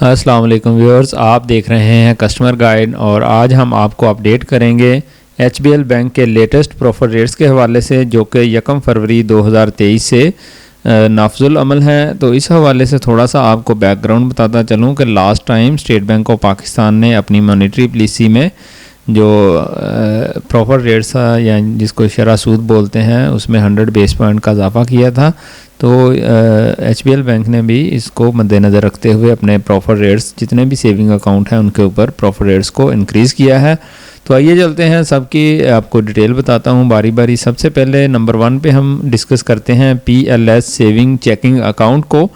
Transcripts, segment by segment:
अस्सलाम वालेकुम व्यूअर्स, आप देख रहे हैं कस्टमर गाइड और आज हम आपको अपडेट करेंगे HBL बैंक के लेटेस्ट प्रॉफिट रेट्स के हवाले से जो कि 1 फरवरी 2023 से नाफजुल अमल है। तो इस हवाले से थोड़ा सा आपको बैकग्राउंड बताता चलूँ कि last time state bank of Pakistan ने अपनी मॉनेटरी पॉलिसी में जो प्रॉफिट रेट्स या जिसको शरह सूद बोलते हैं उसमें 100 बेस पॉइंट का इजाफा किया था। तो HBL बैंक ने भी इसको मद्देनज़र रखते हुए अपने प्रॉफिट रेट्स जितने भी सेविंग अकाउंट हैं उनके ऊपर प्रॉफिट रेट्स को इंक्रीज़ किया है। तो आइए चलते हैं, सबकी आपको डिटेल बताता हूं बारी बारी। सबसे पहले नंबर 1 पे हम डिस्कस करते हैं PLS सेविंग चेकिंग अकाउंट को।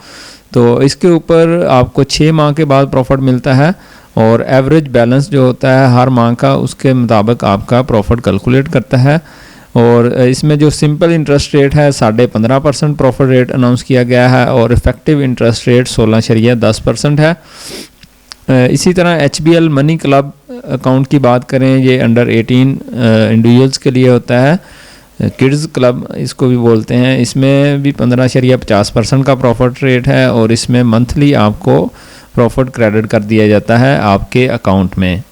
तो इसके ऊपर आपको 6 माह के बाद प्रॉफिट मिलता है और एवरेज बैलेंस जो होता है हर माह का उसके मुताबिक आपका प्रॉफिट कैलकुलेट करता है। और इसमें जो सिंपल इंटरेस्ट रेट है 15.5% प्रॉफिट रेट अनाउंस किया गया है और इफ़ेक्टिव इंटरेस्ट रेट 16.10% है। इसी तरह HBL मनी क्लब अकाउंट की बात करें, ये अंडर 18 इंडिविजुअल्स के लिए होता है, किड्स क्लब इसको भी बोलते हैं। इसमें भी 15.50% का प्रॉफिट रेट है और इसमें मंथली आपको प्रॉफिट क्रेडिट कर दिया जाता है आपके अकाउंट में।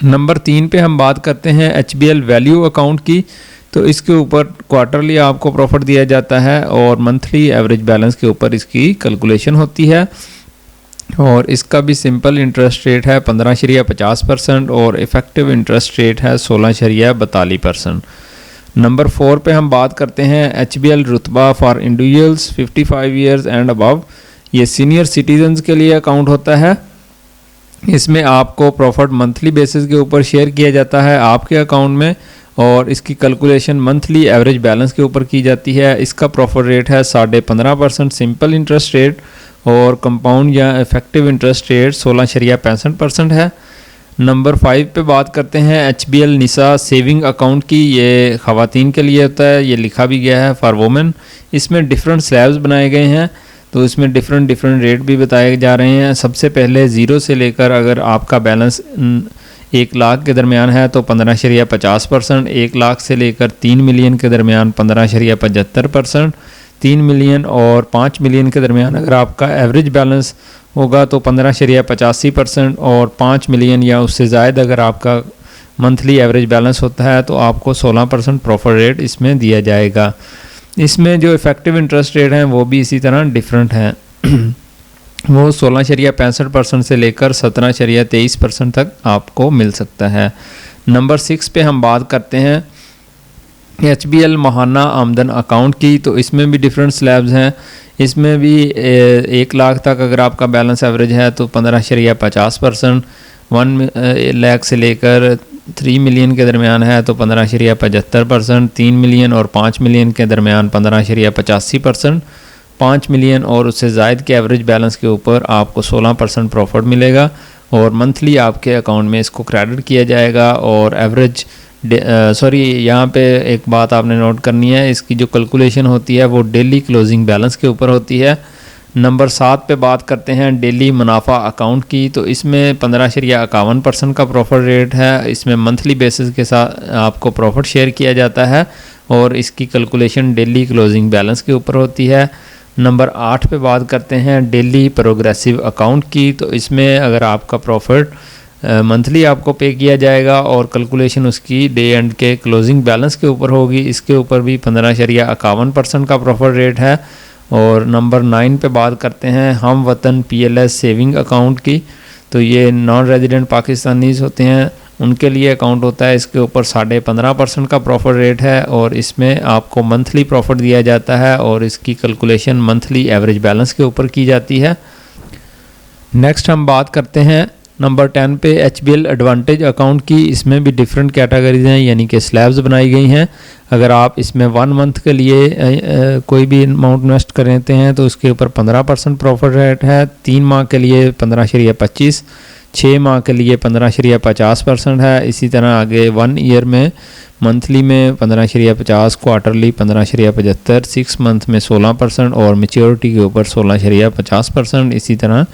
नंबर 3 पे हम बात करते हैं HBL वैल्यू अकाउंट की। तो इसके ऊपर क्वार्टरली आपको प्रॉफिट दिया जाता है और मंथली एवरेज बैलेंस के ऊपर इसकी कैलकुलेशन होती है और इसका भी सिंपल इंटरेस्ट रेट है 15.50% और इफ़ेक्टिव इंटरेस्ट रेट है 16.42%। नंबर 4 पे हम बात करते हैं HBL रुतबा for individuals 55 years and above. ये सीनियर सिटीजन्स के लिए अकाउंट होता है। इसमें आपको प्रॉफिट मंथली बेसिस के ऊपर शेयर किया जाता है आपके अकाउंट में और इसकी कैलकुलेशन मंथली एवरेज बैलेंस के ऊपर की जाती है। इसका प्रॉफिट रेट है 15.5% सिंपल इंटरेस्ट रेट और कंपाउंड या इफ़ेक्टिव इंटरेस्ट रेट 16.65% है। नंबर 5 पे बात करते हैं HBL निसा सेविंग अकाउंट की। ये ख़वातीन के लिए होता है, ये लिखा भी गया है फॉर वुमेन। इसमें डिफरेंट स्लैब्स बनाए गए हैं तो इसमें डिफरेंट रेट भी बताए जा रहे हैं। सबसे पहले 0 से लेकर अगर आपका बैलेंस 1 लाख के दरमियान है तो 15.50%, 1 लाख से लेकर 3 मिलियन के दरमियान 15.75%, 3 मिलियन और 5 मिलियन के दरमियान अगर आपका एवरेज बैलेंस होगा तो 15.85% और 5 मिलियन या उससे ज़ायद अगर आपका मंथली एवरेज बैलेंस होता है तो आपको 16% प्रॉफिट रेट इसमें दिया जाएगा। इसमें जो इफ़ेक्टिव इंटरेस्ट रेट हैं वो भी इसी तरह डिफरेंट हैं वो 16.65% से लेकर 17.23% तक आपको मिल सकता है। नंबर 6 पे हम बात करते हैं HBL माहाना आमदन अकाउंट की। तो इसमें भी डिफरेंट स्लैब्स हैं। इसमें भी 1 लाख तक अगर आपका बैलेंस एवरेज है तो 15.50%, 1 लाख से लेकर 3 मिलियन के दरमियान है तो 15.75%, 3 मिलियन और 5 मिलियन के दरमियान 15.85%, 5 मिलियन और उससे ज़ायद के एवरेज बैलेंस के ऊपर आपको 16% प्रॉफिट मिलेगा और मंथली आपके अकाउंट में इसको क्रेडिट किया जाएगा। और एवरेज यहाँ पे एक बात आपने नोट करनी है, इसकी जो कैलकुलेशन होती है वो डेली क्लोजिंग बैलेंस के ऊपर होती है। नंबर 7 पे बात करते हैं डेली मुनाफा अकाउंट की। तो इसमें 15.51% का प्रॉफिट रेट है। इसमें मंथली बेसिस के साथ आपको प्रॉफिट शेयर किया जाता है और इसकी कैलकुलेशन डेली क्लोजिंग बैलेंस के ऊपर होती है। नंबर 8 पे बात करते हैं डेली प्रोग्रेसिव अकाउंट की। तो इसमें अगर आपका प्रॉफिट मंथली आपको पे किया जाएगा और कैलकुलेशन उसकी डे एंड के क्लोजिंग बैलेंस के ऊपर होगी। इसके ऊपर भी 15.51% का प्रॉफिट रेट है। और नंबर 9 पे बात करते हैं हम वतन PLS सेविंग अकाउंट की। तो ये नॉन रेजिडेंट पाकिस्तानीज़ होते हैं उनके लिए अकाउंट होता है। इसके ऊपर 15.5% का प्रॉफिट रेट है और इसमें आपको मंथली प्रॉफिट दिया जाता है और इसकी कैलकुलेशन मंथली एवरेज बैलेंस के ऊपर की जाती है। नेक्स्ट हम बात करते हैं नंबर 10 पे HBL एडवांटेज अकाउंट की। इसमें भी डिफरेंट कैटेगरीज हैं यानी कि स्लैब्स बनाई गई हैं। अगर आप इसमें 1 मंथ के लिए कोई भी अमाउंट इन्वेस्ट करते हैं तो उसके ऊपर 15% प्रॉफिट रेट है, 3 माह के लिए 15.25%, 6 माह के लिए 15.50% है। इसी तरह आगे 1 ईयर में मंथली में 15.50%, क्वार्टरली 15.75%, 6 मंथ में 16% और मेच्योरिटी के ऊपर 16.50%। इसी तरह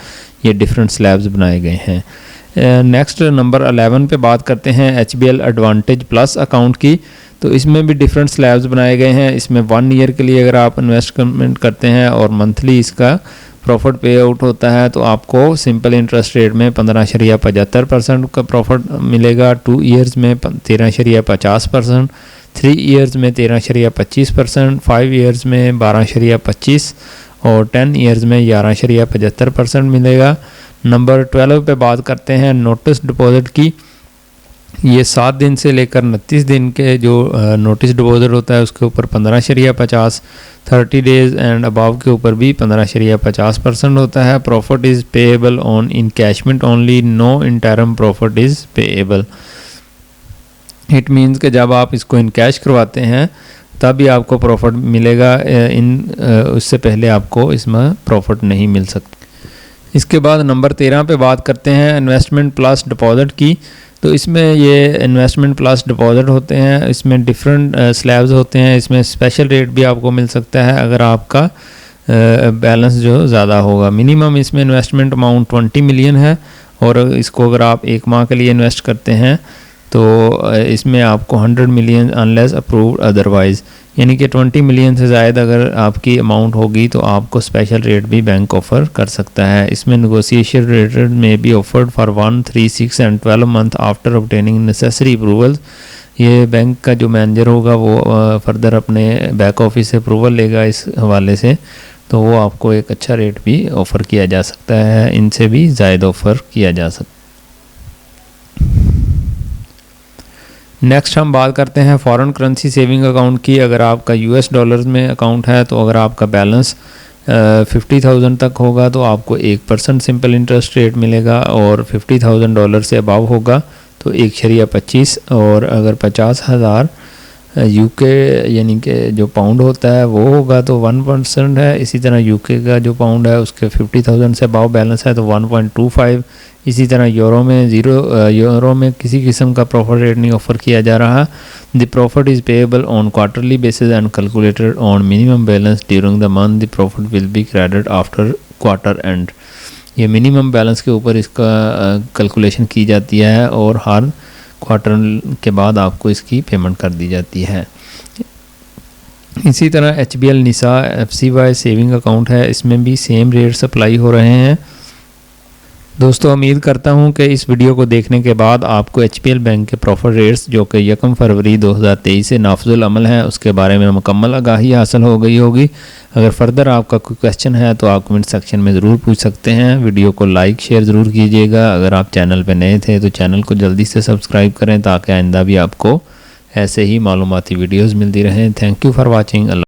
ये डिफरेंट स्लैब्स बनाए गए हैं। नेक्स्ट नंबर 11 पे बात करते हैं HBL एडवांटेज प्लस अकाउंट की। तो इसमें भी डिफरेंट स्लैब्स बनाए गए हैं। इसमें 1 ईयर के लिए अगर आप इन्वेस्टमेंट करते हैं और मंथली इसका प्रॉफिट पे आउट होता है तो आपको सिंपल इंटरेस्ट रेट में 15.75% का प्रॉफिट मिलेगा, 2 ईयर्स में 13.50%, 3 ईयर्स में 13.25%, 5 ईयर्स में 12.25% और 10 ईयर्स में 11.75% मिलेगा। नंबर 12 पे बात करते हैं नोटिस डिपॉजिट की। ये 7 दिन से लेकर 29 दिन के जो नोटिस डिपॉजिट होता है उसके ऊपर 15.50, 30 डेज एंड अबाव के ऊपर भी 15.50% होता है। Profit is payable on encashment only, no interim profit is payable. It means कि जब आप इसको इनकैश करवाते हैं तभी आपको प्रॉफिट मिलेगा, उससे पहले आपको इसमें प्रॉफिट नहीं मिल सकता। इसके बाद नंबर 13 पे बात करते हैं इन्वेस्टमेंट प्लस डिपॉजिट की। तो इसमें ये इन्वेस्टमेंट प्लस डिपॉजिट होते हैं, इसमें डिफरेंट स्लैब्स होते हैं, इसमें स्पेशल रेट भी आपको मिल सकता है अगर आपका बैलेंस जो ज़्यादा होगा। मिनिमम इसमें इन्वेस्टमेंट अमाउंट 20 मिलियन है और इसको अगर आप 1 माह के लिए इन्वेस्ट करते हैं तो इसमें आपको 100 मिलियन अनलेस अप्रूव्ड अदरवाइज़, यानी कि 20 मिलियन से ज़्यादा अगर आपकी अमाउंट होगी तो आपको स्पेशल रेट भी बैंक ऑफ़र कर सकता है। इसमें नेगोशिएशन रेट में be offered for 1, 3, 6 and 12 month after obtaining necessary approval. ये बैंक का जो मैनेजर होगा वो फर्दर अपने बैक ऑफिस से अप्रूवल लेगा इस हवाले से, तो वो आपको एक अच्छा रेट भी ऑफ़र किया जा सकता है, इनसे भी ज़्यादा ऑफ़र किया जा सकता है। नेक्स्ट हम बात करते हैं फॉरेन करेंसी सेविंग अकाउंट की। अगर आपका US डॉलर्स में अकाउंट है तो अगर आपका बैलेंस 50,000 तक होगा तो आपको 1% सिंपल इंटरेस्ट रेट मिलेगा और $50,000 से अबव होगा तो 1.25 और अगर 50,000 UK यानी कि जो पाउंड होता है वो होगा तो 1% है। इसी तरह UK का जो पाउंड है उसके 50,000 से अबव बैलेंस है तो 1.25। इसी तरह यूरो में यूरो में किसी किस्म का प्रॉफिट रेट नहीं ऑफ़र किया जा रहा। The profit is payable on quarterly basis and calculated on minimum balance during the month. The profit will be credit after quarter and. ये मिनिमम बैलेंस के ऊपर इसका कैलकुलेशन की जाती है और हर क्वार्टर के बाद आपको इसकी पेमेंट कर दी जाती है। इसी तरह HBL निसा FCY सेविंग अकाउंट है, इसमें भी सेम रेट्स अप्लाई हो रहे हैं। दोस्तों उम्मीद करता हूं कि इस वीडियो को देखने के बाद आपको HBL बैंक के प्रॉफिट रेट्स जो कि 1 फरवरी 2023 से नाफिजुल अमल हैं उसके बारे में मुकम्मल आगाही हासिल हो गई होगी। अगर फर्दर आपका कोई क्वेश्चन है तो आप कमेंट सेक्शन में ज़रूर पूछ सकते हैं। वीडियो को लाइक शेयर ज़रूर कीजिएगा। अगर आप चैनल पर नए थे तो चैनल को जल्दी से सब्सक्राइब करें ताकि आइंदा भी आपको ऐसे ही मालूमाती वीडियोज़ मिलती रहें। Thank you for watching.